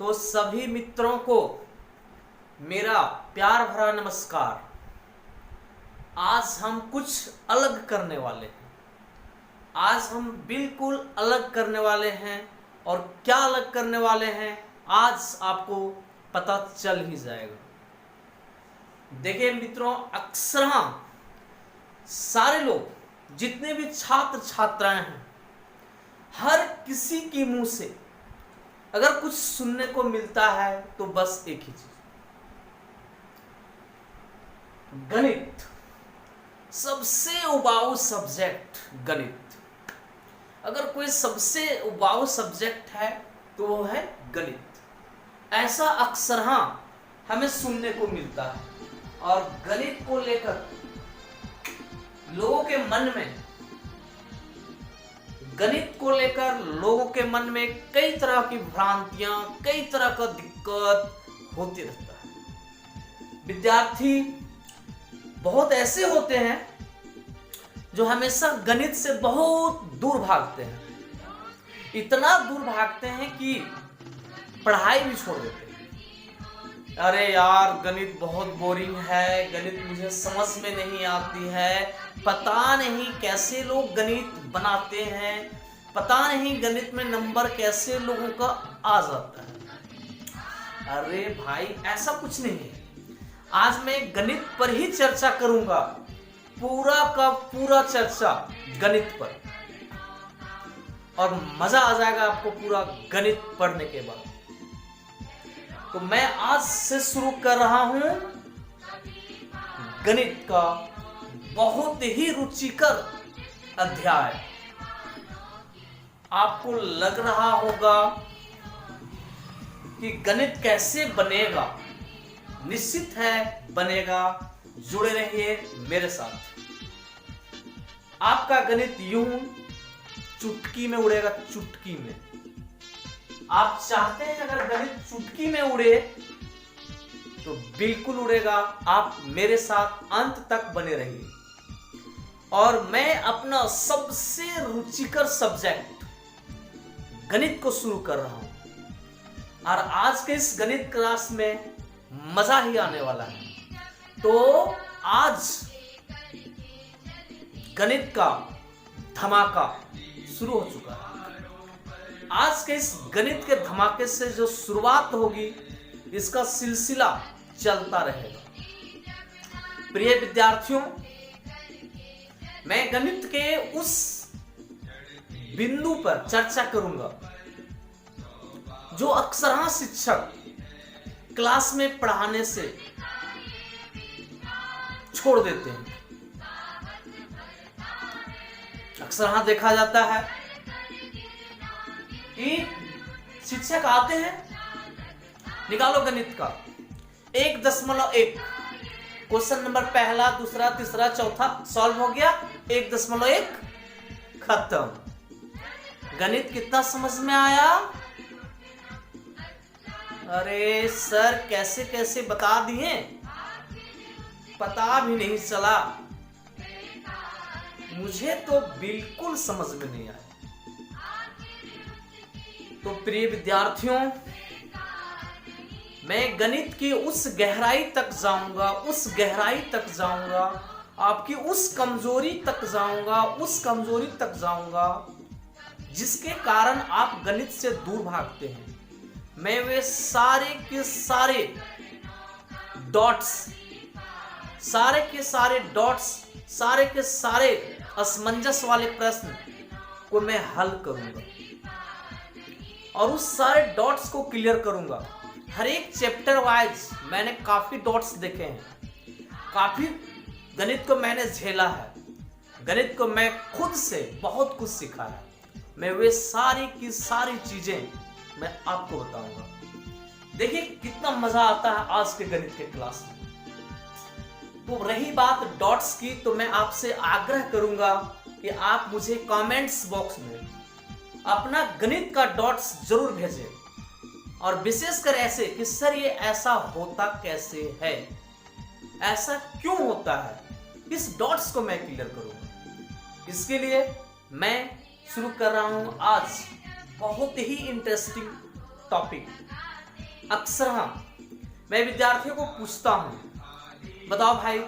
तो सभी मित्रों को मेरा प्यार भरा नमस्कार। आज हम कुछ अलग करने वाले हैं। आज हम बिल्कुल अलग करने वाले हैं और क्या अलग करने वाले हैं आज आपको पता चल ही जाएगा। देखिए मित्रों, अक्सर सारे लोग जितने भी छात्र छात्राएं हैं, हर किसी के मुंह से अगर कुछ सुनने को मिलता है तो बस एक ही चीज, गणित। सबसे उबाऊ सब्जेक्ट गणित। अगर कोई सबसे उबाऊ सब्जेक्ट है तो वो है गणित। ऐसा अक्सर हमें सुनने को मिलता है और गणित को लेकर लोगों के मन में कई तरह की भ्रांतियां, कई तरह का दिक्कत होती रहता है। विद्यार्थी बहुत ऐसे होते हैं जो हमेशा गणित से बहुत दूर भागते हैं। इतना दूर भागते हैं कि पढ़ाई भी छोड़ देते हैं। अरे यार, गणित बहुत बोरिंग है, गणित मुझे समझ में नहीं आती है, पता नहीं कैसे लोग गणित बनाते हैं, पता नहीं गणित में नंबर कैसे लोगों का आ जाता है। अरे भाई, ऐसा कुछ नहीं है। आज मैं गणित पर ही चर्चा करूंगा, पूरा का पूरा चर्चा गणित पर, और मजा आ जाएगा आपको पूरा गणित पढ़ने के बाद। तो मैं आज से शुरू कर रहा हूं गणित का बहुत ही रुचिकर अध्याय। आपको लग रहा होगा कि गणित कैसे बनेगा। निश्चित है बनेगा, जुड़े रहिए मेरे साथ। आपका गणित यूं चुटकी में उड़ेगा, चुटकी में। आप चाहते हैं अगर गणित चुटकी में उड़े तो बिल्कुल उड़ेगा। आप मेरे साथ अंत तक बने रहिए। और मैं अपना सबसे रुचिकर सब्जेक्ट गणित को शुरू कर रहा हूं, और आज के इस गणित क्लास में मजा ही आने वाला है। तो आज गणित का धमाका शुरू हो चुका है। आज के इस गणित के धमाके से जो शुरुआत होगी, इसका सिलसिला चलता रहेगा। प्रिय विद्यार्थियों, मैं गणित के उस बिंदु पर चर्चा करूंगा जो अक्सर शिक्षक क्लास में पढ़ाने से छोड़ देते हैं। अक्सर देखा जाता है कि शिक्षक आते हैं, निकालो गणित का 1.1, क्वेश्चन नंबर पहला, दूसरा, तीसरा, चौथा सॉल्व हो गया, 1.1 खत्म। गणित कितना समझ में आया? अरे सर, कैसे कैसे बता दिए, पता भी नहीं चला। मुझे तो बिल्कुल समझ में नहीं आया। तो प्रिय विद्यार्थियों, मैं गणित की उस गहराई तक जाऊंगा, आपकी उस कमजोरी तक जाऊंगा जिसके कारण आप गणित से दूर भागते हैं। मैं वे सारे के सारे डॉट्स, सारे के सारे असमंजस वाले प्रश्न को मैं हल करूंगा और उस सारे डॉट्स को क्लियर करूंगा। हर एक चैप्टर वाइज मैंने काफी डॉट्स देखे हैं, काफी गणित को मैंने झेला है, गणित को मैं खुद से बहुत कुछ सीखा है। मैं वे सारी की सारी चीजें मैं आपको बताऊंगा। देखिए कितना मजा आता है आज के गणित के क्लास में। तो रही बात डॉट्स की, तो मैं आपसे आग्रह करूंगा कि आप मुझे कमेंट्स बॉक्स में अपना गणित का डॉट्स जरूर भेजें, और विशेषकर ऐसे कि सर ये ऐसा होता कैसे है, ऐसा क्यों होता है, इस डॉट्स को मैं क्लियर करूंगा। इसके लिए मैं शुरू कर रहा हूं आज बहुत ही इंटरेस्टिंग टॉपिक, अक्सर मैं विद्यार्थियों को पूछता हूं, बताओ भाई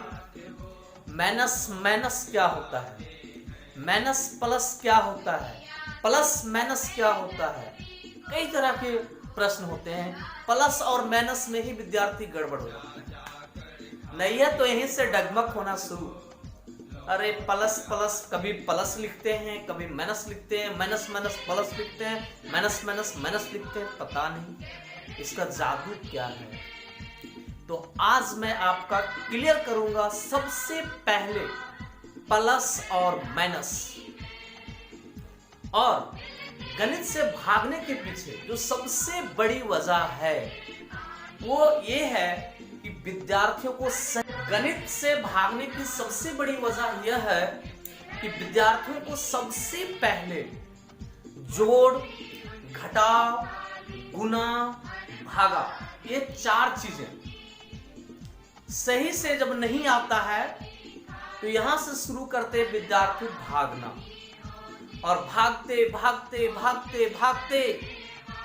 माइनस माइनस क्या होता है, माइनस प्लस क्या होता है, प्लस माइनस क्या होता है। कई तरह के प्रश्न होते हैं, प्लस और माइनस में ही विद्यार्थी गड़बड़ हो जाता है। नैया तो यहीं से डगमग होना शुरू। अरे प्लस प्लस, कभी प्लस लिखते हैं, कभी माइनस लिखते हैं, माइनस माइनस प्लस लिखते हैं, माइनस माइनस माइनस लिखते हैं, पता नहीं इसका जादू क्या है। तो आज मैं आपका क्लियर करूंगा सबसे पहले प्लस और माइनस, और गणित से भागने के पीछे जो सबसे बड़ी वजह है वो ये है कि विद्यार्थियों को गणित से भागने की सबसे बड़ी वजह यह है कि विद्यार्थियों को सबसे पहले जोड़, घटाव, गुना, भागा, ये 4 चीजें सही से जब नहीं आता है तो यहां से शुरू करते विद्यार्थी भागना, और भागते भागते भागते भागते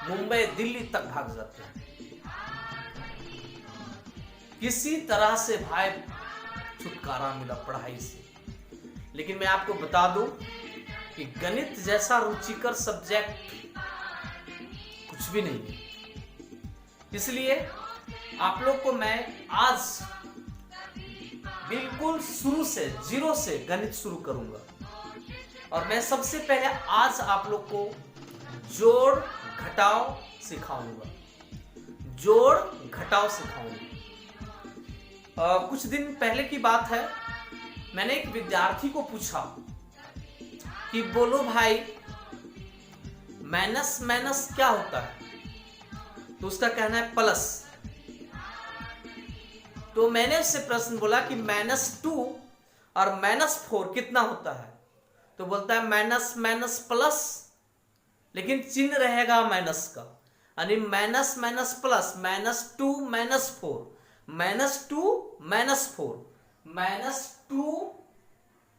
मुंबई दिल्ली तक भाग जाते हैं। किसी तरह से भाई छुटकारा मिला पढ़ाई से। लेकिन मैं आपको बता दूं कि गणित जैसा रुचिकर सब्जेक्ट कुछ भी नहीं है। इसलिए आप लोग को मैं आज बिल्कुल शुरू से, जीरो से गणित शुरू करूंगा, और मैं सबसे पहले आज आप लोग को जोड़ घटाव सिखाऊंगा, जोड़ घटाव सिखाऊंगा। कुछ दिन पहले की बात है, मैंने एक विद्यार्थी को पूछा कि बोलो भाई माइनस माइनस क्या होता है, तो उसका कहना है प्लस। तो मैंने उससे प्रश्न बोला कि -2 और -4 कितना होता है, तो बोलता है माइनस माइनस प्लस, लेकिन चिन्ह रहेगा माइनस का, यानी माइनस माइनस प्लस, -2 -4, -2 -4,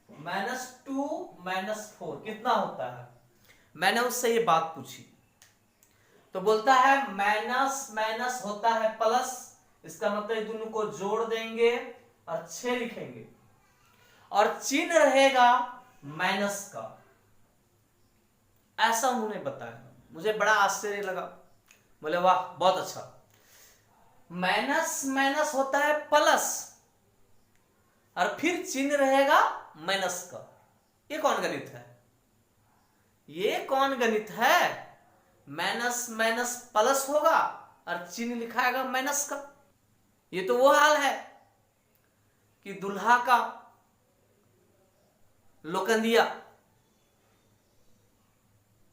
-2 -4 कितना होता है। मैंने उससे ये बात पूछी तो बोलता है माइनस माइनस होता है प्लस, इसका मतलब दोनों को जोड़ देंगे और 6 लिखेंगे, और चिन्ह रहेगा माइनस का। ऐसा उन्होंने बताया, मुझे बड़ा आश्चर्य लगा। बोले वाह बहुत अच्छा, माइनस माइनस होता है प्लस और फिर चिन्ह रहेगा माइनस का। ये कौन गणित है, ये कौन गणित है। माइनस माइनस प्लस होगा और चिन्ह लिखाएगा माइनस का। ये तो वो हाल है कि दुल्हा का लोकंदिया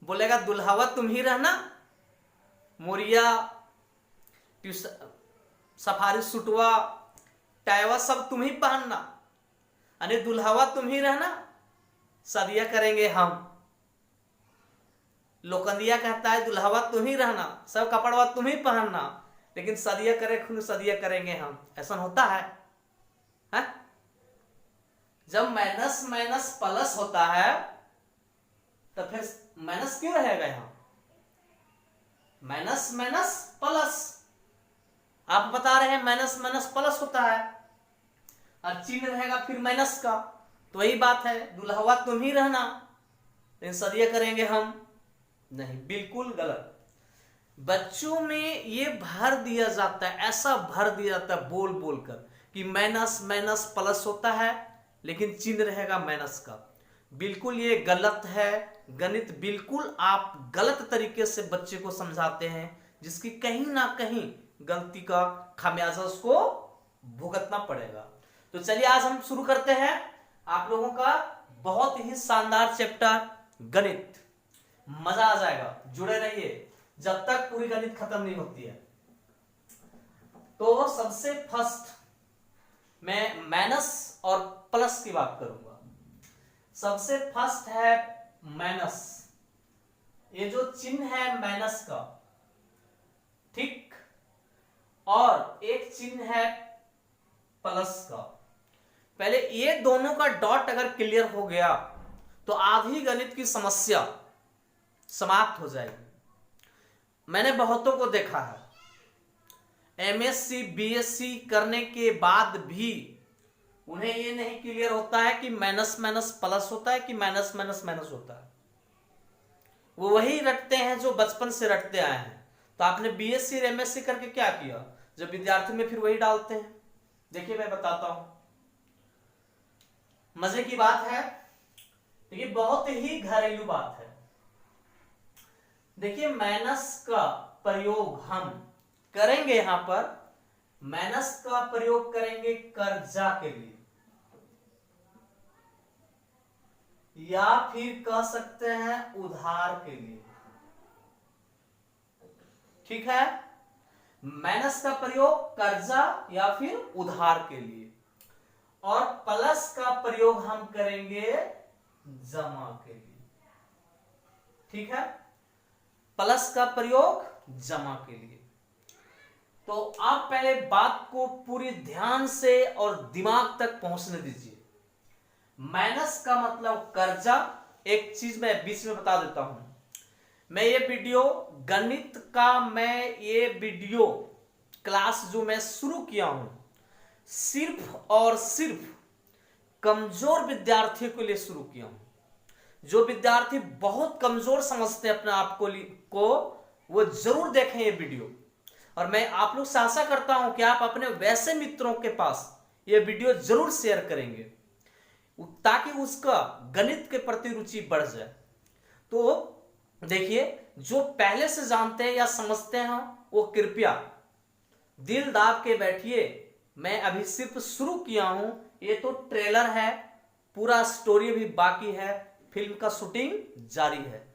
बोलेगा दुल्हावा तुम ही रहना, मोरिया सफारी सूटवा टाइवा सब तुम ही पहनना, अरे दुल्हावा तुम ही रहना, शादियां करेंगे हम। लोकंदिया कहता है दुल्हावा तुम ही रहना, सब कपड़वा तुम ही पहनना, लेकिन शादियां करेंगे हम। ऐसा होता है? जब माइनस माइनस प्लस होता है तो फिर माइनस क्यों रहेगा यहां। माइनस माइनस प्लस, आप बता रहे हैं माइनस माइनस प्लस होता है और चिन्ह रहेगा फिर माइनस का। तो वही बात है, दुल्हवा तुम ही रहना लेकिन शादियां करेंगे हम नहीं। बिल्कुल गलत। बच्चों में ये भर दिया जाता है, ऐसा भर दिया जाता है बोल बोल कर कि माइनस माइनस प्लस होता है लेकिन चिन्ह रहेगा माइनस का। बिल्कुल ये गलत है। गणित बिल्कुल आप गलत तरीके से बच्चे को समझाते हैं, जिसकी कहीं ना कहीं गलती का खामियाजा उसको भुगतना पड़ेगा। तो चलिए आज हम शुरू करते हैं आप लोगों का बहुत ही शानदार चैप्टर गणित। मजा आ जाएगा, जुड़े रहिए जब तक पूरी गणित खत्म नहीं होती है। तो सबसे फर्स्ट मैं माइनस और प्लस की बात करूंगा। सबसे फर्स्ट है माइनस, ये जो चिन्ह है माइनस का, ठीक, और एक चिन्ह है प्लस का। पहले ये दोनों का डॉट अगर क्लियर हो गया तो आधी गणित की समस्या समाप्त हो जाएगी। मैंने बहुतों को देखा है एमएससी बीएससी करने के बाद भी उन्हें ये नहीं क्लियर होता है कि माइनस माइनस प्लस होता है कि माइनस माइनस माइनस होता है। वो वही रटते हैं जो बचपन से रटते आए हैं। तो आपने बीएससी और एमएससी करके क्या किया, जब विद्यार्थी में फिर वही डालते हैं। देखिए मैं बताता हूं, मजे की बात है, देखिए बहुत ही घरेलू बात है। देखिए माइनस का प्रयोग हम करेंगे, यहां पर माइनस का प्रयोग करेंगे कर्जा के लिए, या फिर कह सकते हैं उधार के लिए। ठीक है, माइनस का प्रयोग कर्जा या फिर उधार के लिए, और प्लस का प्रयोग हम करेंगे जमा के लिए। ठीक है, प्लस का प्रयोग जमा के लिए। तो आप पहले बात को पूरी ध्यान से और दिमाग तक पहुंचने दीजिए। माइनस का मतलब कर्जा। एक चीज मैं बीच में बता देता हूं, मैं ये वीडियो गणित का, मैं ये वीडियो क्लास जो मैं शुरू किया हूं सिर्फ और सिर्फ कमजोर विद्यार्थियों के लिए शुरू किया हूं। जो विद्यार्थी बहुत कमजोर समझते हैं अपने आप को वो जरूर देखें ये वीडियो। और मैं आप लोग से आशा करता हूं कि आप अपने वैसे मित्रों के पास ये वीडियो जरूर शेयर करेंगे ताकि उसका गणित के प्रति रुचि बढ़ जाए। तो देखिए, जो पहले से जानते हैं या समझते हैं वो कृपया दिल दाब के बैठिए। मैं अभी सिर्फ शुरू किया हूं, ये तो ट्रेलर है, पूरा स्टोरी भी बाकी है, फिल्म का शूटिंग जारी है।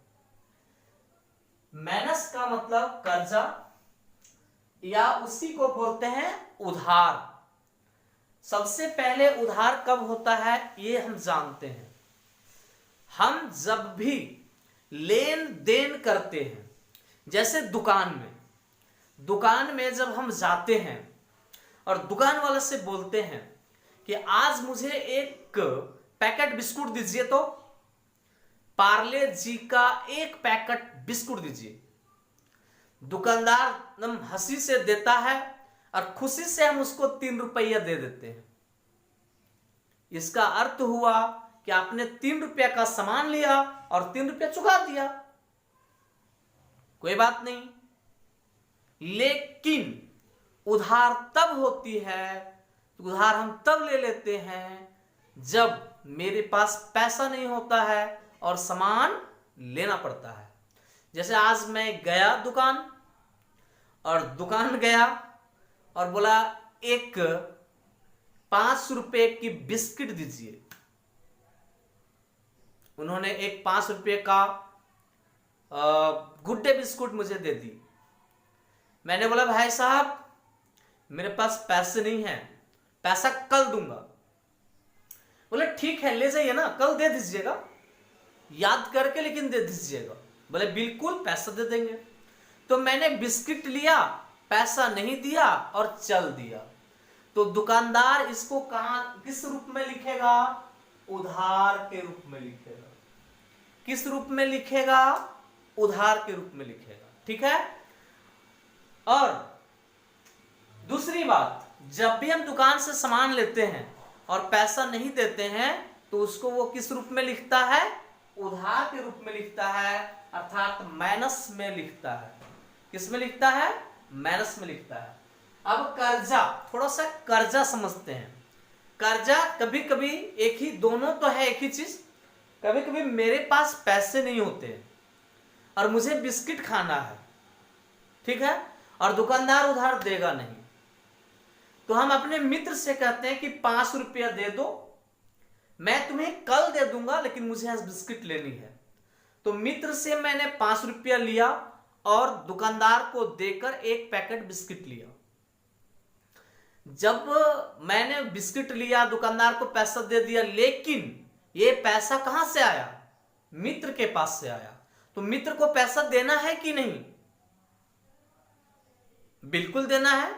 माइनस का मतलब कर्जा या उसी को बोलते हैं उधार। सबसे पहले उधार कब होता है ये हम जानते हैं। हम जब भी लेन देन करते हैं, जैसे दुकान में जब हम जाते हैं और दुकान वाले से बोलते हैं कि आज मुझे एक पैकेट बिस्कुट दीजिए, तो पार्ले जी का एक पैकेट बिस्कुट दीजिए। दुकानदार एकदम हंसी से देता है और खुशी से हम उसको 3 रुपया दे देते हैं। इसका अर्थ हुआ कि आपने 3 रुपया का सामान लिया और 3 रुपया चुका दिया, कोई बात नहीं। लेकिन उधार तब होती है, उधार हम तब ले लेते हैं जब मेरे पास पैसा नहीं होता है और सामान लेना पड़ता है। जैसे आज मैं गया दुकान गया और बोला एक 5 रुपए की बिस्किट दीजिए। उन्होंने एक 5 रुपए का गुड डे बिस्कुट मुझे दे दी। मैंने बोला भाई साहब मेरे पास पैसे नहीं हैं, पैसा कल दूंगा। बोले ठीक है ले जाइए ना, कल दे दीजिएगा, याद करके लेकिन दे दीजिएगा। बोले बिल्कुल पैसा दे देंगे। तो मैंने बिस्किट लिया, पैसा नहीं दिया और चल दिया। तो दुकानदार इसको किस रूप में लिखेगा? उधार के रूप में लिखेगा। किस रूप में लिखेगा? उधार के रूप में लिखेगा। ठीक है। और दूसरी बात, जब भी हम दुकान से सामान लेते हैं और पैसा नहीं देते हैं तो उसको वो किस रूप में लिखता है? उधार के रूप में लिखता है, अर्थात माइनस में लिखता है। किस में लिखता है? माइनस में लिखता है। अब कर्जा, थोड़ा सा कर्जा समझते हैं। कर्जा कभी कभी एक ही, दोनों तो है एक ही चीज। कभी कभी मेरे पास पैसे नहीं होते और मुझे बिस्किट खाना है, ठीक है, और दुकानदार उधार देगा नहीं, तो हम अपने मित्र से कहते हैं कि 5 रुपया दे दो, मैं तुम्हें कल दे दूंगा लेकिन मुझे आज बिस्किट लेनी है। तो मित्र से मैंने 5 रुपया लिया और दुकानदार को देकर एक पैकेट बिस्किट लिया। जब मैंने बिस्किट लिया, दुकानदार को पैसा दे दिया, लेकिन ये पैसा कहां से आया? मित्र के पास से आया। तो मित्र को पैसा देना है कि नहीं? बिल्कुल देना है।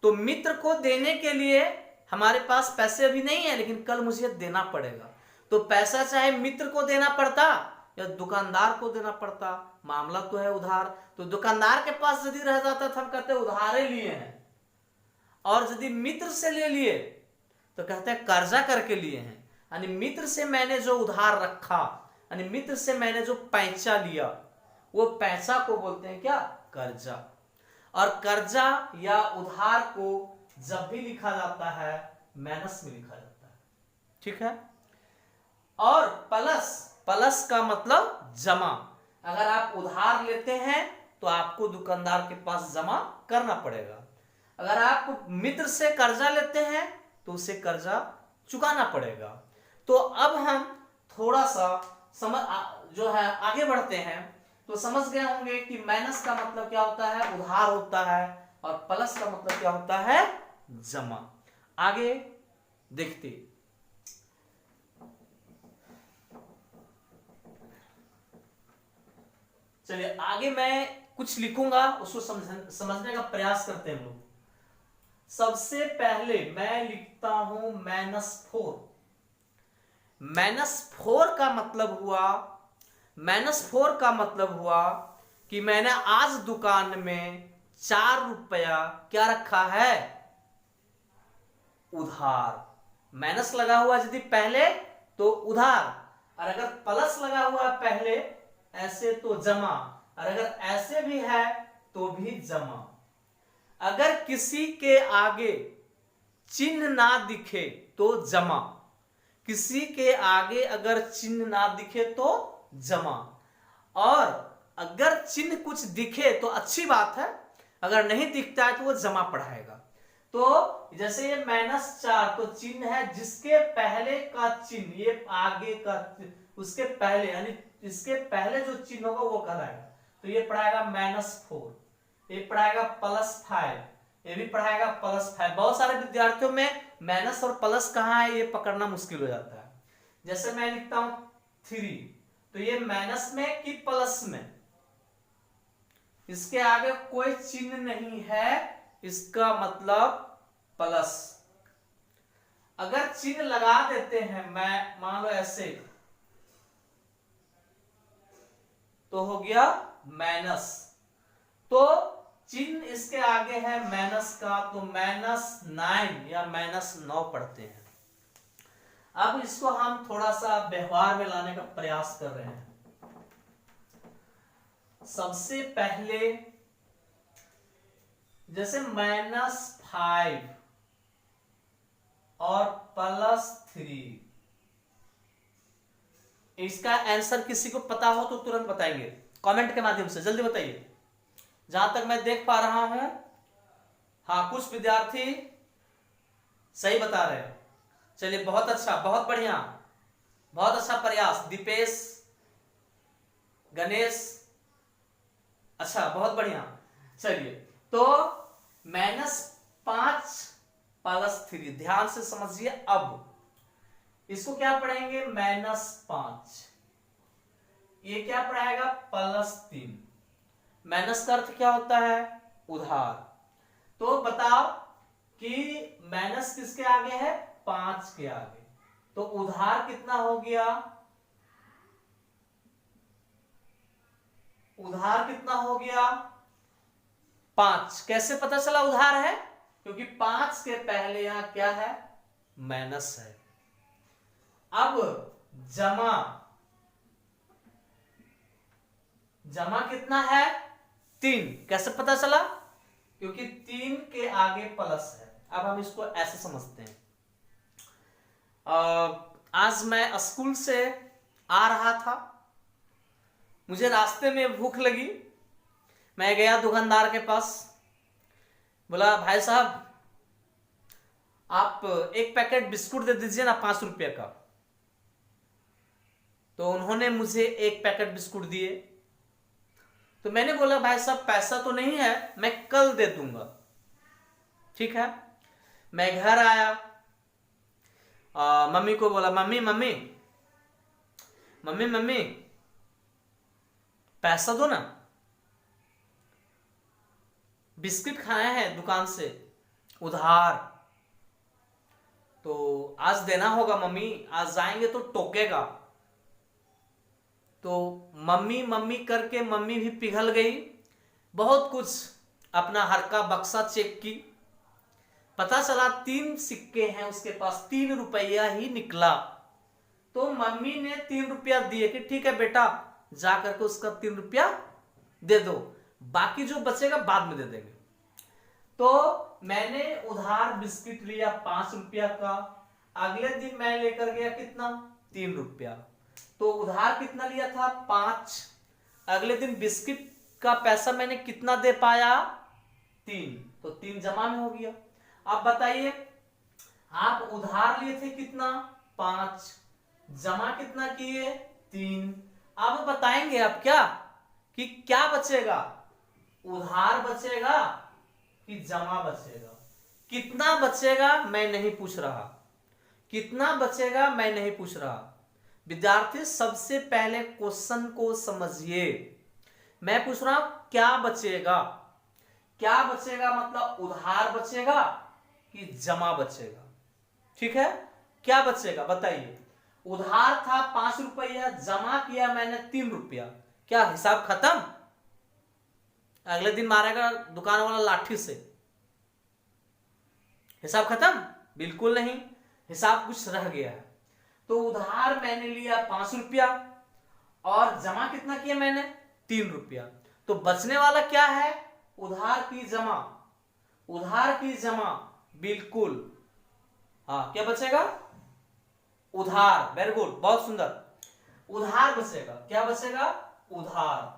तो मित्र को देने के लिए हमारे पास पैसे अभी नहीं है लेकिन कल मुझे देना पड़ेगा। तो पैसा चाहे मित्र को देना पड़ता या दुकानदार को देना पड़ता, मामला तो है उधार। तो दुकानदार के पास यदि रह जाता था, हम कहते उधारे लिए हैं, और यदि मित्र से ले लिए तो कहते हैं कर्जा करके लिए हैं। यानी मित्र से मैंने जो उधार रखा, यानी मित्र से मैंने जो पैसा लिया, वो पैसा को बोलते हैं क्या? कर्जा। और कर्जा या उधार को जब भी लिखा जाता है माइनस में लिखा जाता है, ठीक है। और प्लस, प्लस का मतलब जमा। अगर आप उधार लेते हैं तो आपको दुकानदार के पास जमा करना पड़ेगा। अगर आप मित्र से कर्जा लेते हैं तो उसे कर्जा चुकाना पड़ेगा। तो अब हम थोड़ा सा जो है आगे बढ़ते हैं। तो समझ गए होंगे कि माइनस का मतलब क्या होता है? उधार होता है, और प्लस का मतलब क्या होता है? जमा। आगे देखते। चलिए आगे मैं कुछ लिखूंगा, उसको समझने का प्रयास करते हैं लोग। सबसे पहले मैं लिखता हूं -4। -4 का मतलब हुआ, -4 का मतलब हुआ कि मैंने आज दुकान में 4 रुपया क्या रखा है? उधार। माइनस लगा हुआ यदि पहले तो उधार, और अगर प्लस लगा हुआ पहले ऐसे तो जमा, और अगर ऐसे भी है तो भी जमा। अगर किसी के आगे चिन्ह ना दिखे तो जमा, किसी के आगे अगर चिन्ह ना दिखे तो जमा, और अगर चिन्ह कुछ दिखे तो अच्छी बात है, अगर नहीं दिखता है तो वो जमा पढ़ाएगा। तो जैसे ये -4 तो चिन्ह है, जिसके पहले का चिन्ह ये आगे का उसके पहले, यानी इसके पहले जो चिन्ह होगा वो कहलाएगा। तो ये पढ़ाएगा -4, ये पढ़ाएगा +5, ये भी पढ़ाएगा +5। बहुत सारे विद्यार्थियों में माइनस और प्लस कहाँ है ये पकड़ना मुश्किल हो जाता है। जैसे मैं लिखता हूं 3, तो ये माइनस में कि प्लस में? इसके आगे कोई चिन्ह नहीं है, इसका मतलब प्लस। अगर चिन्ह लगा देते हैं, मैं मान लो ऐसे, तो हो गया माइनस। तो चिन्ह इसके आगे है माइनस का, तो -9 या -9 पढ़ते हैं। अब इसको हम थोड़ा सा व्यवहार में लाने का प्रयास कर रहे हैं। सबसे पहले जैसे -5 और +3, इसका आंसर किसी को पता हो तो तुरंत बताएंगे कमेंट के माध्यम से, जल्दी बताइए। जहां तक मैं देख पा रहा हूं, हाँ कुछ विद्यार्थी सही बता रहे हैं। चलिए बहुत अच्छा, बहुत बढ़िया, बहुत अच्छा प्रयास। दीपेश, गणेश, अच्छा बहुत बढ़िया। चलिए तो -5 +3, ध्यान से समझिए। अब इसको क्या पढ़ेंगे? -5, ये क्या पढ़ाएगा? +3। माइनस का अर्थ क्या होता है? उधार। तो बताओ कि माइनस किसके आगे है? 5 के आगे। तो उधार कितना हो गया? उधार कितना हो गया? 5। कैसे पता चला उधार है? क्योंकि 5 के पहले यहां क्या है? माइनस है। अब जमा, जमा कितना है? 3। कैसे पता चला? क्योंकि 3 के आगे प्लस है। अब हम इसको ऐसे समझते हैं। आज मैं स्कूल से आ रहा था, मुझे रास्ते में भूख लगी, मैं गया दुकानदार के पास, बोला भाई साहब आप एक पैकेट बिस्कुट दे दीजिए ना 5 रुपये का। तो उन्होंने मुझे एक पैकेट बिस्कुट दिए। तो मैंने बोला भाई साहब पैसा तो नहीं है, मैं कल दे दूंगा। ठीक है। मैं घर आया, मम्मी को बोला मम्मी मम्मी मम्मी मम्मी पैसा दो ना, बिस्किट खाए हैं दुकान से उधार, तो आज देना होगा मम्मी, आज जाएंगे तो टोकेगा। तो मम्मी मम्मी करके मम्मी भी पिघल गई, बहुत कुछ अपना हर का बक्सा चेक की, पता चला 3 सिक्के हैं उसके पास, 3 रुपया ही निकला। तो मम्मी ने 3 रुपया दिए कि ठीक है बेटा जा करके उसका 3 रुपया दे दो, बाकी जो बचेगा बाद में दे देंगे। तो मैंने उधार बिस्किट लिया 5 रुपया का, अगले दिन मैं लेकर गया कितना, 3 रुपया। तो उधार कितना लिया था, 5। अगले दिन बिस्किट का पैसा मैंने कितना दे पाया, 3। तो 3 जमा में हो गया। अब बताइए आप उधार लिए थे कितना, 5, जमा कितना किए, 3। अब बताएंगे आप क्या कि क्या बचेगा, उधार बचेगा कि जमा बचेगा। कितना बचेगा मैं नहीं पूछ रहा, कितना बचेगा मैं नहीं पूछ रहा। विद्यार्थी सबसे पहले क्वेश्चन को समझिए। मैं पूछ रहा हूं क्या बचेगा, क्या बचेगा मतलब उधार बचेगा कि जमा बचेगा। ठीक है, क्या बचेगा बताइए। उधार था 5 रुपया, जमा किया मैंने 3 रुपया, क्या हिसाब खत्म, अगले दिन मारेगा दुकान वाला लाठी से, हिसाब खत्म, बिल्कुल नहीं, हिसाब कुछ रह गया है। तो उधार मैंने लिया 5 रुपया और जमा कितना किया मैंने, 3 रुपया। तो बचने वाला क्या है, उधार की जमा, उधार की जमा, बिल्कुल हाँ, क्या बचेगा, उधार। वेरी गुड, बहुत सुंदर, उधार बचेगा। क्या बचेगा, उधार।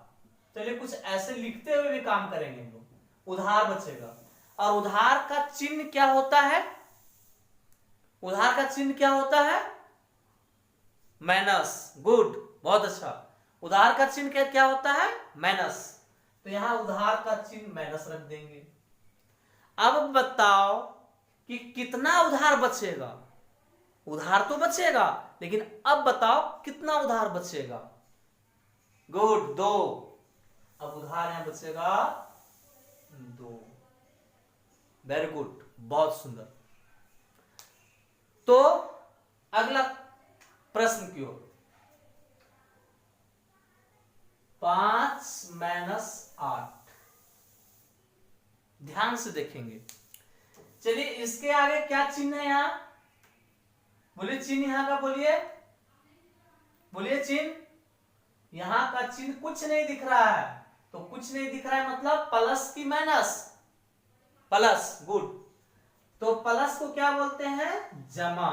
चलिए कुछ ऐसे लिखते हुए भी काम करेंगे हम लोग। उधार बचेगा। और उधार का चिन्ह क्या होता है, उधार का चिन्ह क्या होता है, माइनस। गुड, बहुत अच्छा। उधार का चिन्ह क्या होता है, माइनस। तो यहां उधार का चिन्ह माइनस रख देंगे। अब बताओ कि कितना उधार बचेगा, उधार तो बचेगा लेकिन अब बताओ कितना उधार बचेगा। गुड, 2। अब उधार यहां बचेगा 2। वेरी गुड, बहुत सुंदर। तो अगला प्रश्न की ओर, 5 माइनस 8, ध्यान से देखेंगे। चलिए इसके आगे क्या चिन्ह है यहां, बोलिए चिन्ह यहां का, बोलिए बोलिए चिन्ह। यहां का चिन्ह कुछ नहीं दिख रहा है, तो कुछ नहीं दिख रहा है मतलब प्लस की माइनस, प्लस। गुड, तो प्लस को क्या बोलते हैं, जमा।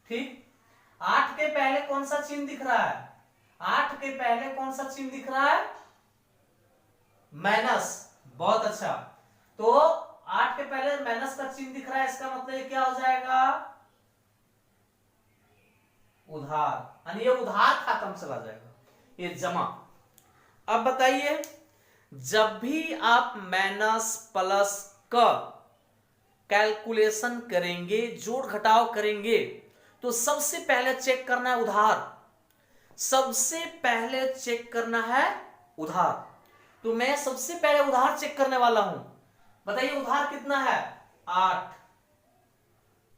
ठीक, 8 के पहले कौन सा चिन्ह दिख रहा है, 8 के पहले कौन सा चिन्ह दिख रहा है, माइनस। बहुत अच्छा, तो 8 के पहले माइनस का चिन्ह दिख रहा है, इसका मतलब ये क्या हो जाएगा, उधार, यानी ये उधार खाता में चला जाएगा, ये जमा। अब बताइए जब भी आप माइनस प्लस का कैलकुलेशन करेंगे, जोड़ घटाव करेंगे, तो सबसे पहले चेक करना है उधार, सबसे पहले चेक करना है उधार। तो मैं सबसे पहले उधार चेक करने वाला हूं। बताइए उधार कितना है, 8।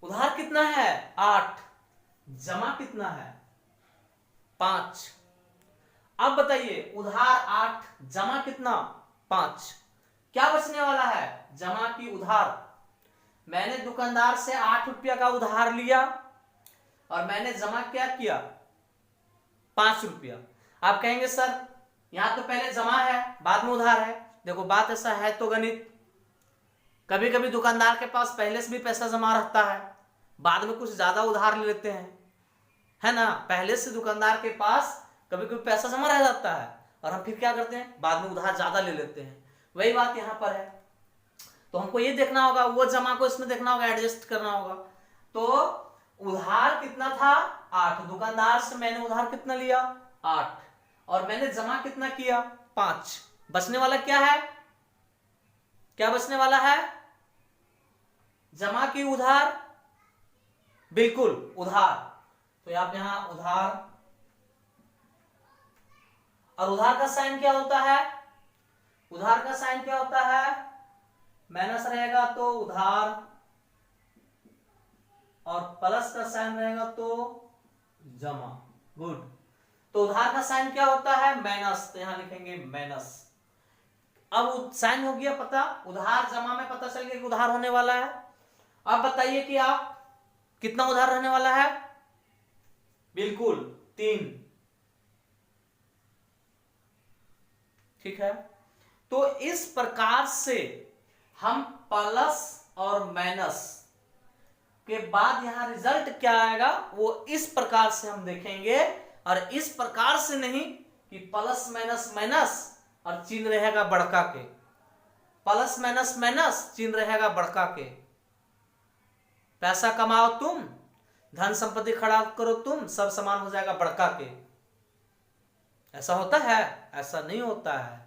उधार कितना है, 8। जमा कितना है, 5। अब बताइए उधार 8, जमा कितना, 5। क्या बचने वाला है, जमा की उधार। मैंने दुकानदार से 8 रुपया का उधार लिया और मैंने जमा क्या किया, 5 रुपया। आप कहेंगे सर यहां तो पहले जमा है बाद में उधार है। देखो बात ऐसा है तो गणित, कभी कभी दुकानदार के पास पहले से भी पैसा जमा रहता है, बाद में कुछ ज्यादा उधार ले लेते हैं, है ना। पहले से दुकानदार के पास कभी कभी पैसा जमा रह जाता है और हम फिर क्या करते हैं, बाद में उधार ज्यादा ले लेते हैं। वही बात यहां पर है। तो हमको ये देखना होगा, वो जमा को इसमें देखना होगा, एडजस्ट करना होगा। तो उधार कितना था, 8। दुकानदार से मैंने उधार कितना लिया, 8, और मैंने जमा कितना किया, 5। बचने वाला क्या है, क्या बचने वाला है, जमा की उधार, बिल्कुल उधार। तो आप यहां उधार, और उधार का साइन क्या होता है, उधार का साइन क्या होता है, माइनस रहेगा तो उधार, और प्लस का साइन रहेगा तो जमा। गुड, तो उधार का साइन क्या होता है, माइनस, तो यहां लिखेंगे माइनस। अब साइन हो गया पता, उधार जमा में पता चल गया कि उधार होने वाला है। अब बताइए कि आप कितना उधार रहने वाला है? बिल्कुल 3। ठीक है, तो इस प्रकार से हम प्लस और माइनस के बाद यहां रिजल्ट क्या आएगा वो इस प्रकार से हम देखेंगे, और इस प्रकार से नहीं कि प्लस माइनस माइनस और चिन्ह रहेगा बढ़का के, प्लस माइनस माइनस चिन्ह रहेगा बढ़का के। पैसा कमाओ तुम, धन संपत्ति खड़ा करो तुम, सब समान हो जाएगा बढ़का के। ऐसा होता है? ऐसा नहीं होता है।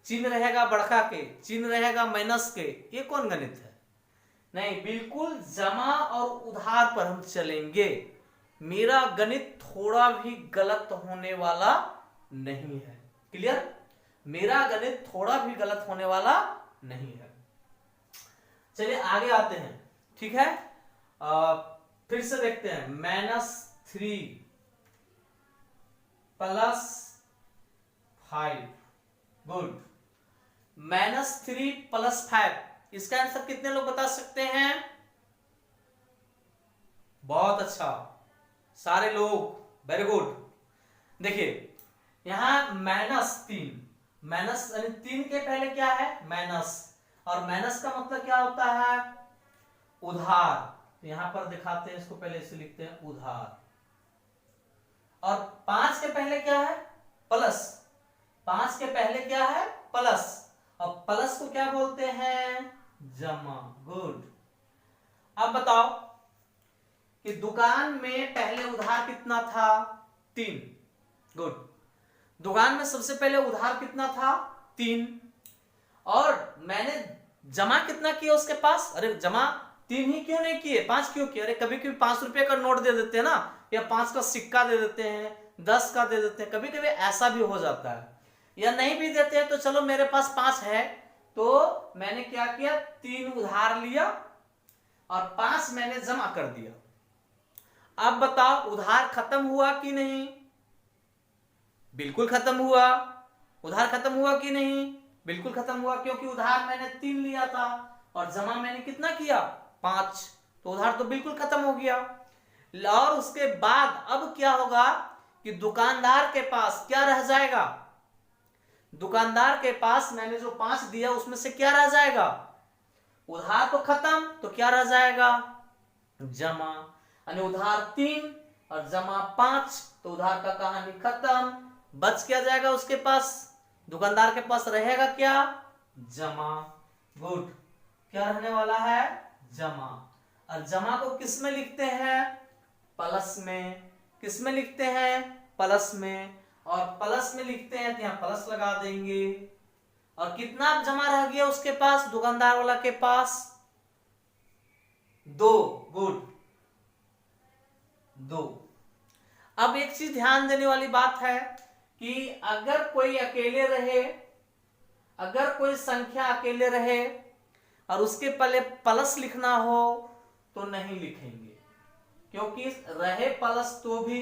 चिन्ह रहेगा बढ़का के, चिन्ह रहेगा माइनस के। ये कौन गणित है? नहीं, बिल्कुल जमा और उधार पर हम चलेंगे। मेरा गणित थोड़ा भी गलत होने वाला नहीं है। क्लियर? मेरा गणित थोड़ा भी गलत होने वाला नहीं है। चलिए आगे आते हैं। ठीक है, फिर से देखते हैं। -3 + 5। गुड। -3 + 5, इसका आंसर कितने लोग बता सकते हैं? बहुत अच्छा, सारे लोग, वेरी गुड। देखिए यहां -3, माइनस यानी 3 के पहले क्या है? माइनस, और माइनस का मतलब क्या होता है? उधार। तो यहां पर दिखाते हैं इसको, पहले इसे लिखते हैं उधार। और 5 के पहले क्या है? प्लस। 5 के पहले क्या है? प्लस, और प्लस को क्या बोलते हैं? जमा। गुड। अब बताओ कि दुकान में पहले उधार कितना था? 3। गुड। दुकान में सबसे पहले उधार कितना था? 3। और मैंने जमा कितना किया उसके पास? अरे जमा 3 ही क्यों नहीं किए, 5 क्यों किए? अरे कभी कभी 5 रुपए का नोट दे देते हैं ना, या 5 का सिक्का दे देते हैं, 10 का दे देते हैं, कभी कभी ऐसा भी हो जाता है। या नहीं भी देते हैं तो चलो मेरे पास 5 है, तो मैंने क्या किया? 3 उधार लिया और 5 मैंने जमा कर दिया। अब बताओ उधार खत्म हुआ कि नहीं? बिल्कुल खत्म हुआ। उधार खत्म हुआ कि नहीं? बिल्कुल खत्म हुआ, क्योंकि उधार मैंने 3 लिया था और जमा मैंने कितना किया? 5। तो उधार तो बिल्कुल खत्म हो गया। और उसके बाद अब क्या होगा कि दुकानदार के पास क्या रह जाएगा? दुकानदार के पास मैंने जो 5 दिया उसमें से क्या रह जाएगा? उधार तो खत्म, तो क्या रह जाएगा? जमा। यानी उधार 3 और जमा 5, तो उधार का कहानी खत्म। बच क्या जाएगा उसके पास? दुकानदार के पास रहेगा क्या? जमा। गुड। क्या रहने वाला है? जमा। और जमा को किस में लिखते हैं? प्लस में। किस में लिखते हैं? प्लस में। और प्लस में लिखते हैं तो यहां प्लस लगा देंगे। और कितना जमा रह गया उसके पास, दुकानदार वाला के पास? 2। गुड, 2। अब एक चीज ध्यान देने वाली बात है कि अगर कोई अकेले रहे, अगर कोई संख्या अकेले रहे और उसके पहले प्लस लिखना हो तो नहीं लिखेंगे, क्योंकि रहे प्लस तो भी,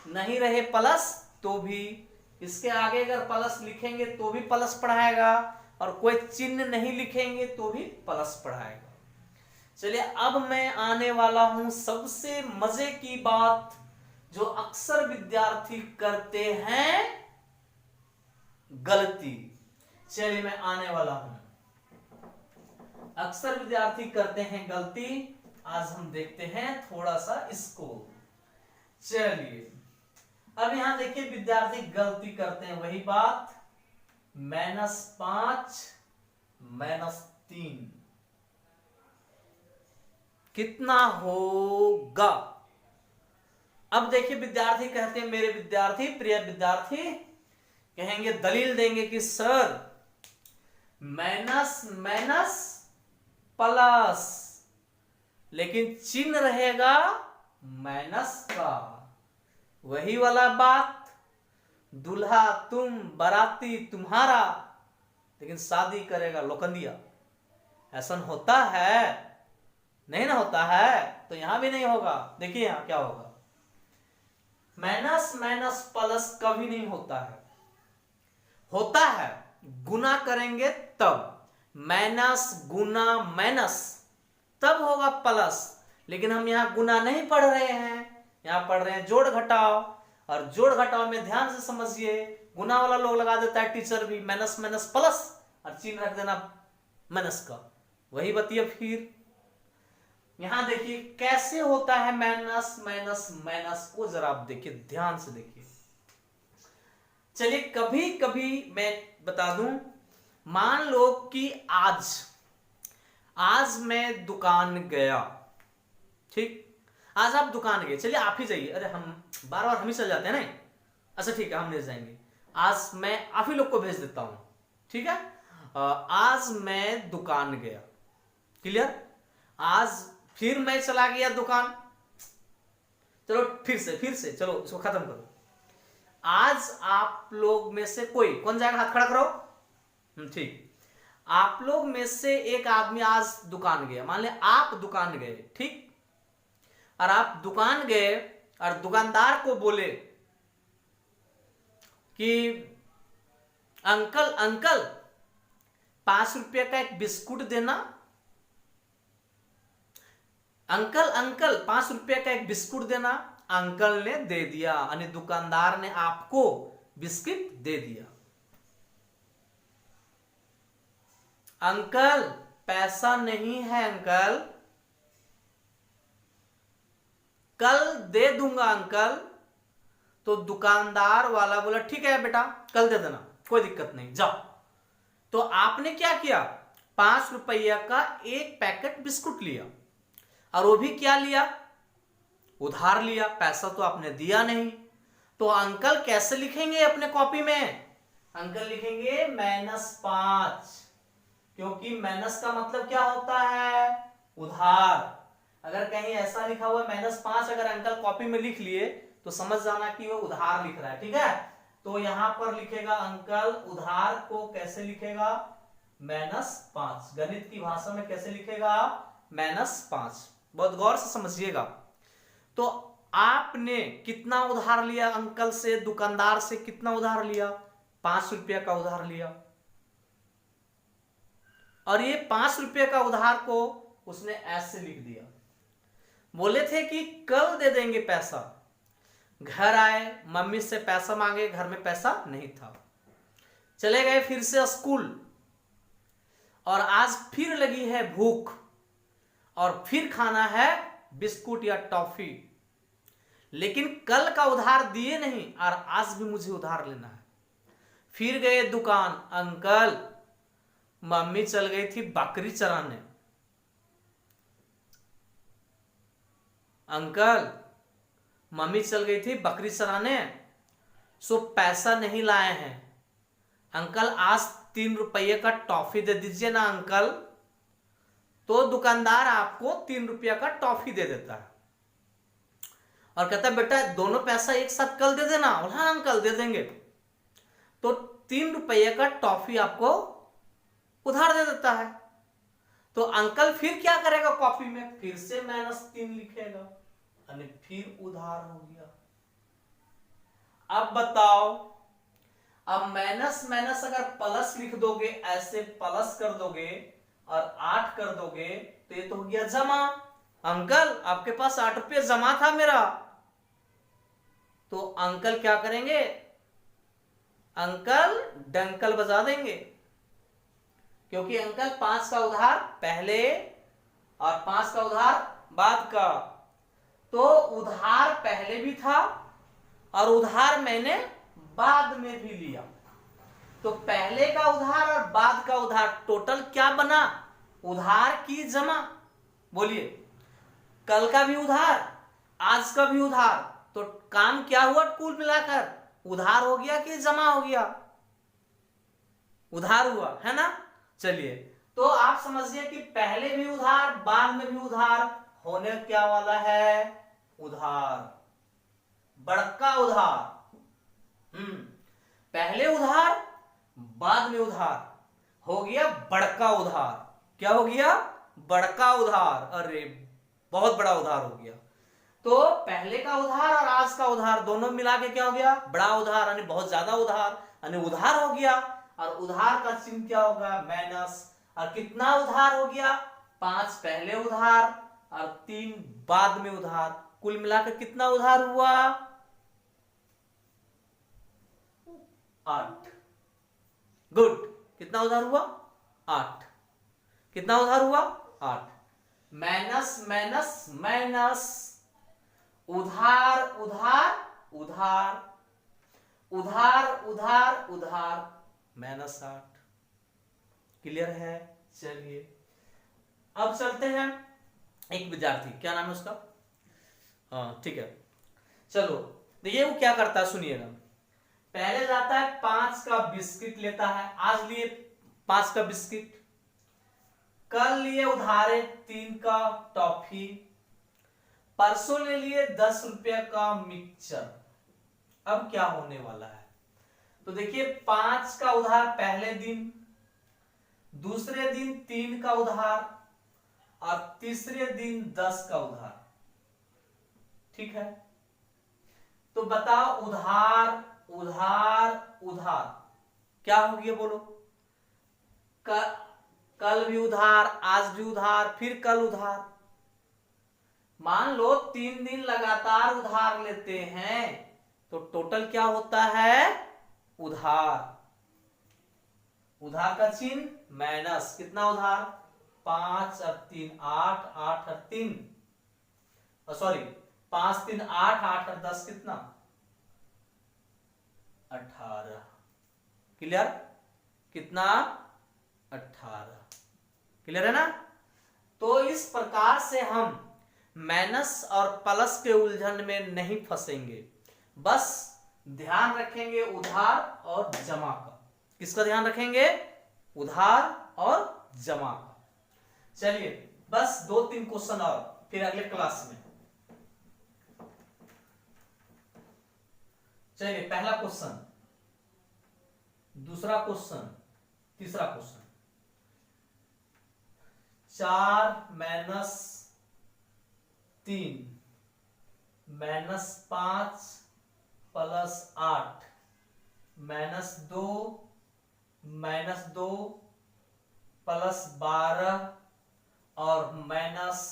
नहीं रहे प्लस तो भी। इसके आगे अगर प्लस लिखेंगे तो भी प्लस पढ़ाएगा, और कोई चिन्ह नहीं लिखेंगे तो भी प्लस पढ़ाएगा। चलिए अब मैं आने वाला हूं सबसे मजे की बात जो अक्सर विद्यार्थी करते हैं गलती। चलिए मैं आने वाला हूं, अक्सर विद्यार्थी करते हैं गलती। आज हम देखते हैं थोड़ा सा इसको। चलिए अब यहां देखिए विद्यार्थी गलती करते हैं वही बात, -5 -3 कितना होगा? अब देखिए विद्यार्थी कहते हैं, मेरे विद्यार्थी, प्रिय विद्यार्थी कहेंगे, दलील देंगे कि सर माइनस माइनस प्लस, लेकिन चिन्ह रहेगा माइनस का। वही वाला बात, दूल्हा तुम, बाराती तुम्हारा, लेकिन शादी करेगा लोकंदिया। ऐसा होता है? नहीं ना होता है, तो यहां भी नहीं होगा। देखिए यहां क्या होगा, माइनस माइनस प्लस कभी नहीं होता है। होता है गुना करेंगे तब, माइनस गुना माइनस तब होगा प्लस। लेकिन हम यहां गुना नहीं पढ़ रहे हैं, यहां पढ़ रहे हैं जोड़ घटाव। और जोड़ घटाव में ध्यान से समझिए, गुना वाला लोग लगा देता है टीचर भी, माइनस माइनस प्लस और चिन्ह रख देना माइनस का। वही बतिए फिर यहां देखिए कैसे होता है माइनस माइनस माइनस को, जरा आप देखिए, ध्यान से देखिए। चलिए कभी कभी मैं बता दूं, मान लो कि आज मैं दुकान गया, ठीक, आज आप दुकान गए, चलिए आप ही जाइए, अरे हम बार बार हम ही चल जाते हैं ना, अच्छा ठीक है हम ले जाएंगे। आज मैं आप ही लोग को भेज देता हूं, ठीक है। आज मैं दुकान गया, क्लियर। आज फिर मैं चला गया दुकान, चलो फिर से चलो इसको खत्म करो। आज आप लोग में से कोई कौन जाएगा, हाथ खड़ा करो, ठीक। आप लोग में से एक आदमी आज दुकान गया, मान ले आप दुकान गए, ठीक। और आप दुकान गए और दुकानदार को बोले कि अंकल अंकल 5 रुपये का एक बिस्कुट देना, अंकल अंकल 5 रुपये का एक बिस्कुट देना। अंकल ने दे दिया, यानी दुकानदार ने आपको बिस्किट दे दिया। अंकल पैसा नहीं है अंकल, कल दे दूंगा अंकल। तो दुकानदार वाला बोला ठीक है बेटा कल दे देना, कोई दिक्कत नहीं, जाओ। तो आपने क्या किया, 5 रुपया का एक पैकेट बिस्कुट लिया, और वो भी क्या लिया, उधार लिया, पैसा तो आपने दिया नहीं। तो अंकल कैसे लिखेंगे अपने कॉपी में, अंकल लिखेंगे -5, क्योंकि माइनस का मतलब क्या होता है, उधार। अगर कहीं ऐसा लिखा हुआ -5 अगर अंकल कॉपी में लिख लिए तो समझ जाना कि वो उधार लिख रहा है, ठीक है। तो यहां पर लिखेगा अंकल उधार को कैसे लिखेगा, -5। गणित की भाषा में कैसे लिखेगा, -5। बहुत गौर से समझिएगा। तो आपने कितना उधार लिया अंकल से, दुकानदार से कितना उधार लिया, 5 रुपया का उधार लिया। और ये 5 रुपये का उधार को उसने ऐसे लिख दिया, बोले थे कि कल दे देंगे पैसा। घर आए, मम्मी से पैसा मांगे, घर में पैसा नहीं था। चले गए फिर से स्कूल, और आज फिर लगी है भूख, और फिर खाना है बिस्कुट या टॉफी। लेकिन कल का उधार दिए नहीं, और आज भी मुझे उधार लेना है। फिर गए दुकान, अंकल मम्मी चल गई थी बकरी चराने, अंकल मम्मी चल गई थी बकरी चराने, सो पैसा नहीं लाए हैं। अंकल आज 3 रुपये का टॉफी दे दीजिए ना अंकल। तो दुकानदार आपको 3 रुपया का टॉफी दे देता है, और कहता है बेटा दोनों पैसा एक साथ कल दे देना। बोला हाँ अंकल दे देंगे। तो 3 रुपये का टॉफी आपको उधार दे देता है। तो अंकल फिर क्या करेगा, कॉपी में फिर से -3 लिखेगा, यानी फिर उधार हो गया। अब बताओ, अब माइनस माइनस अगर प्लस लिख दोगे, ऐसे प्लस कर दोगे और 8 कर दोगे, तो ये तो हो गया जमा। अंकल आपके पास 8 रुपये जमा था मेरा। तो अंकल क्या करेंगे, अंकल डंकल बजा देंगे, क्योंकि अंकल 5 का उधार पहले और 5 का उधार बाद का। तो उधार पहले भी था और उधार मैंने बाद में भी लिया। तो पहले का उधार और बाद का उधार टोटल क्या बना, उधार की जमा। बोलिए, कल का भी उधार, आज का भी उधार, तो काम क्या हुआ, कुल मिलाकर उधार हो गया कि जमा हो गया, उधार हुआ, है ना। चलिए, तो आप समझिए कि पहले भी उधार बाद में भी उधार, होने क्या वाला है, उधार, बड़का उधार। पहले उधार बाद में उधार, हो गया बड़का उधार। क्या हो गया, बड़का उधार। अरे बहुत बड़ा उधार हो गया। तो पहले का उधार और आज का उधार दोनों मिला के क्या हो गया, बड़ा उधार, यानी बहुत ज्यादा उधार, यानी उधार हो गया। और उधार का चिन्ह क्या होगा, माइनस। और कितना उधार हो गया, 5 पहले उधार और 3 बाद में उधार। कुल मिलाकर कितना उधार हुआ, 8। गुड, कितना उधार हुआ, 8। कितना उधार हुआ, 8। माइनस माइनस माइनस, उधार उधार उधार, उधार उधार उधार, माइनस 8। क्लियर है। चलिए अब चलते हैं, एक विद्यार्थी, क्या नाम है उसका, हाँ ठीक है, चलो देखिए वो क्या करता है, सुनिएगा। पहले जाता है 5 का बिस्किट लेता है, आज लिए 5 का बिस्किट, कल लिए उधारे 3 का टॉफी, परसों ले लिए 10 रुपए का मिक्सचर। अब क्या होने वाला है, तो देखिए 5 का उधार पहले दिन, दूसरे दिन 3 का उधार और तीसरे दिन 10 का उधार। ठीक है, तो बताओ उधार उधार उधार क्या हो गया, बोलो। कल भी उधार, आज भी उधार, फिर कल उधार। मान लो 3 दिन लगातार उधार लेते हैं तो टोटल क्या होता है, उधार। उधार का चिन्ह माइनस, कितना उधार, 5 और 3 8, 8 और 3 सॉरी 5 3 8, 8 और 10 कितना, 18। क्लियर, कितना, 18। क्लियर है ना। तो इस प्रकार से हम माइनस और प्लस के उलझन में नहीं फंसेंगे, बस ध्यान रखेंगे उधार और जमा का। किसका ध्यान रखेंगे, उधार और जमा का। चलिए बस 2-3 क्वेश्चन और, फिर अगले क्लास में। चलिए पहला क्वेश्चन, दूसरा क्वेश्चन, तीसरा question. 4 minus 3 minus 5 plus 8 minus 2 minus 2 plus 12 और माइनस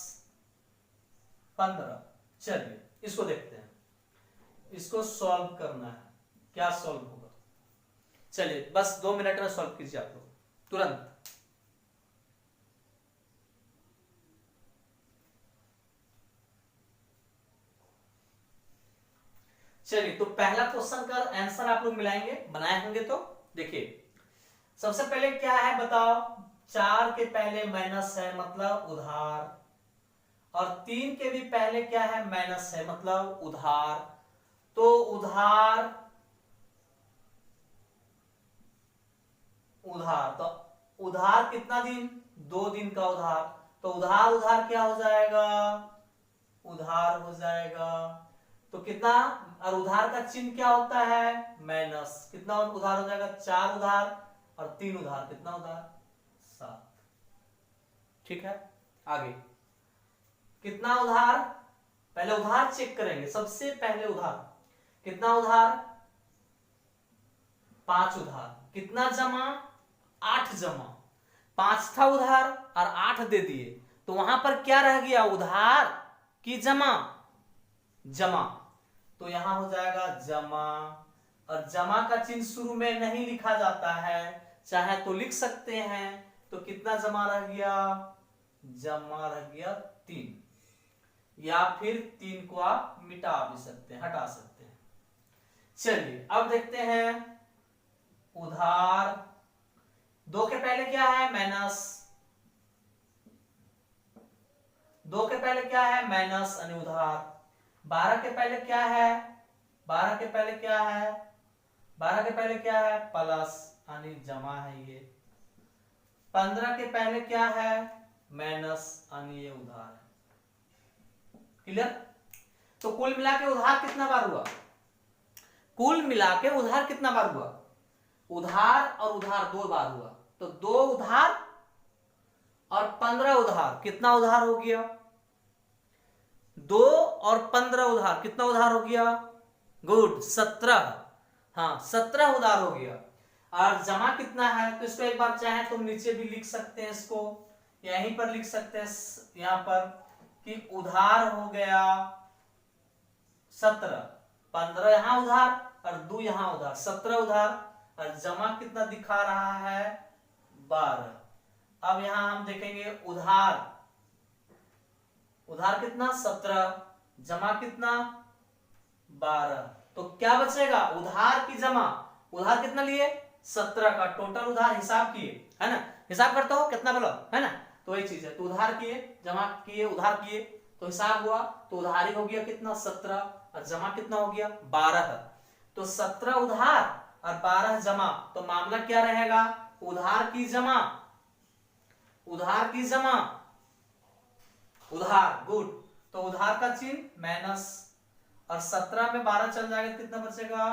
15। चलिए इसको देखते हैं, इसको सॉल्व करना है, क्या सॉल्व होगा। चलिए बस 2 मिनट में सॉल्व कीजिए आप लोग, तुरंत। चलिए तो पहला क्वेश्चन का आंसर आप लोग मिलाएंगे, बनाए होंगे तो देखिए। सबसे पहले क्या है बताओ, 4 के पहले माइनस है मतलब उधार, और 3 के भी पहले क्या है, माइनस है मतलब उधार। तो उधार उधार तो उधार कितना दिन, 2 दिन का उधार। तो उधार उधार क्या हो जाएगा, उधार हो जाएगा। तो कितना, और उधार का चिन्ह क्या होता है, माइनस। कितना उधार हो जाएगा, 4 उधार और 3 उधार, कितना उधार, 7। ठीक है, आगे कितना उधार, पहले उधार चेक करेंगे। सबसे पहले उधार, कितना उधार, 5 उधार। कितना जमा, 8 जमा। 5 था उधार और 8 दे दिए, तो वहां पर क्या रह गया, उधार की जमा, जमा। तो यहां हो जाएगा जमा। और जमा का चिन्ह शुरू में नहीं लिखा जाता है, चाहे तो लिख सकते हैं। तो कितना जमा रह गया, जमा रह गया 3, या फिर 3 को आप मिटा भी सकते हैं, हटा सकते हैं। चलिए अब देखते हैं उधार। 2 के पहले क्या है, माइनस। 2 के पहले क्या है, माइनस यानी उधार। 12 के पहले क्या है, 12 के पहले क्या है, 12 के पहले क्या है, प्लस यानी जमा है ये। 15 के पहले क्या है, माइनस यानी ये उधार है। क्लियर। तो कुल मिला के उधार कितना बार हुआ, कुल मिला के उधार कितना बार हुआ, उधार और उधार 2 बार हुआ। तो 2 उधार और 15 उधार, कितना उधार हो गया, 2 और 15 उधार, कितना उधार हो गया, गुड 17। हाँ 17 उधार हो गया। और जमा कितना है, तो इसको एक बार चाहे तुम नीचे भी लिख सकते हैं, इसको यहीं पर लिख सकते हैं यहाँ पर कि उधार हो गया 17, 15 यहाँ उधार और 2 यहाँ उधार, 17 उधार, और जमा कितना दिखा रहा है 12। अब यहां हम देखेंगे उधार कितना 17, जमा कितना 12, तो क्या बचेगा, उधार की जमा, उधार कितना लिए 17 का, टोटल उधार हिसाब किए, है ना, हिसाब करते हो कितना बोलो, है ना, तो वही चीज है, तो उधार किए, जमा किए, उधार किए, तो हिसाब हुआ, तो उधारी हो गया कितना 17 और जमा कितना हो गया 12, तो 17 उधार और 12 जमा, तो मामला क्या रहेगा, उधार की जमा, उधार की जमा, उधार, गुड, तो उधार का चिन्ह माइनस, और 17 में 12 चल जाएगा, कितना बचेगा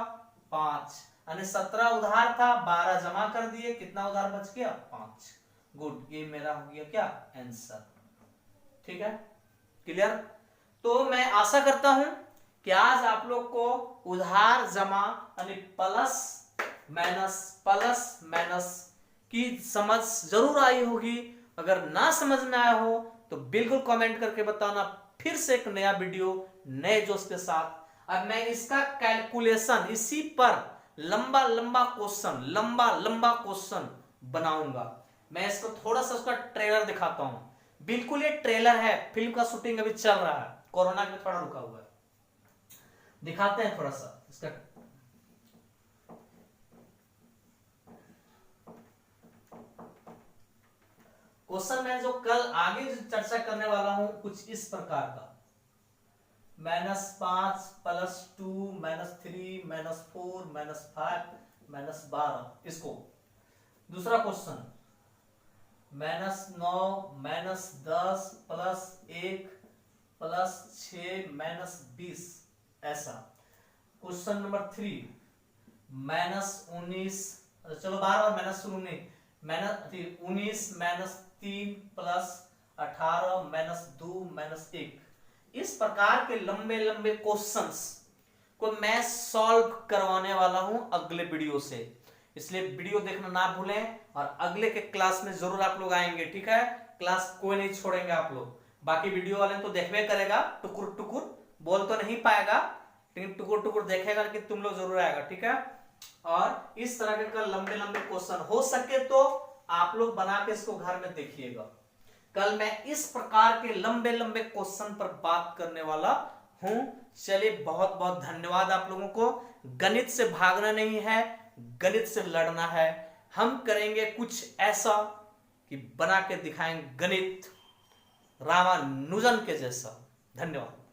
5, यानी 17 उधार था, 12 जमा कर दिए, कितना उधार बच गया 5, गुड, ये मेरा हो गया क्या आंसर, ठीक है, क्लियर। तो मैं आशा करता हूं कि आज आप लोग को उधार जमा यानी प्लस माइनस की समझ जरूर आई होगी। अगर ना समझ में आया हो तो बिल्कुल कमेंट करके बताना, फिर से एक नया वीडियो नए जोश के साथ। अब मैं इसका कैलकुलेशन, इसी पर लंबा क्वेश्चन बनाऊंगा। मैं इसको थोड़ा सा उसका ट्रेलर दिखाता हूं, बिल्कुल ये ट्रेलर है, फिल्म का शूटिंग अभी चल रहा है, कोरोना में थोड़ा रुका हुआ है, दिखाते हैं थोड़ा सा इसका। क्वेश्चन में जो कल आगे जो चर्चा करने वाला हूं कुछ इस प्रकार का, -5 +2 -3 -4 -5 -12, इसको दूसरा क्वेश्चन -9 -10 +1 +6 -20, ऐसा। क्वेश्चन नंबर 3 -19, चलो 12 और -19 -19 -3 +18 -2 -1, इस प्रकार के लंबे क्वेश्चंस को मैं सॉल्व करवाने वाला हूं अगले वीडियो से, इसलिए वीडियो देखना ना भूलें, और अगले के क्लास में जरूर आप लोग आएंगे, ठीक है, क्लास कोई नहीं छोड़ेंगे आप लोग। बाकी वीडियो वाले तो देखबे करेगा, टुकुर बोल तो नहीं पाएगा, लेकिन टुकुर देखेगा कि तुम लोग जरूर आएगा, ठीक है। और इस तरह के लंबे क्वेश्चन हो सके तो आप लोग बना के इसको घर में देखिएगा। कल मैं इस प्रकार के लंबे क्वेश्चन पर बात करने वाला हूं। चलिए, बहुत बहुत धन्यवाद आप लोगों को। गणित से भागना नहीं है, गणित से लड़ना है। हम करेंगे कुछ ऐसा कि बना के दिखाएंगे गणित रामानुजन के जैसा। धन्यवाद।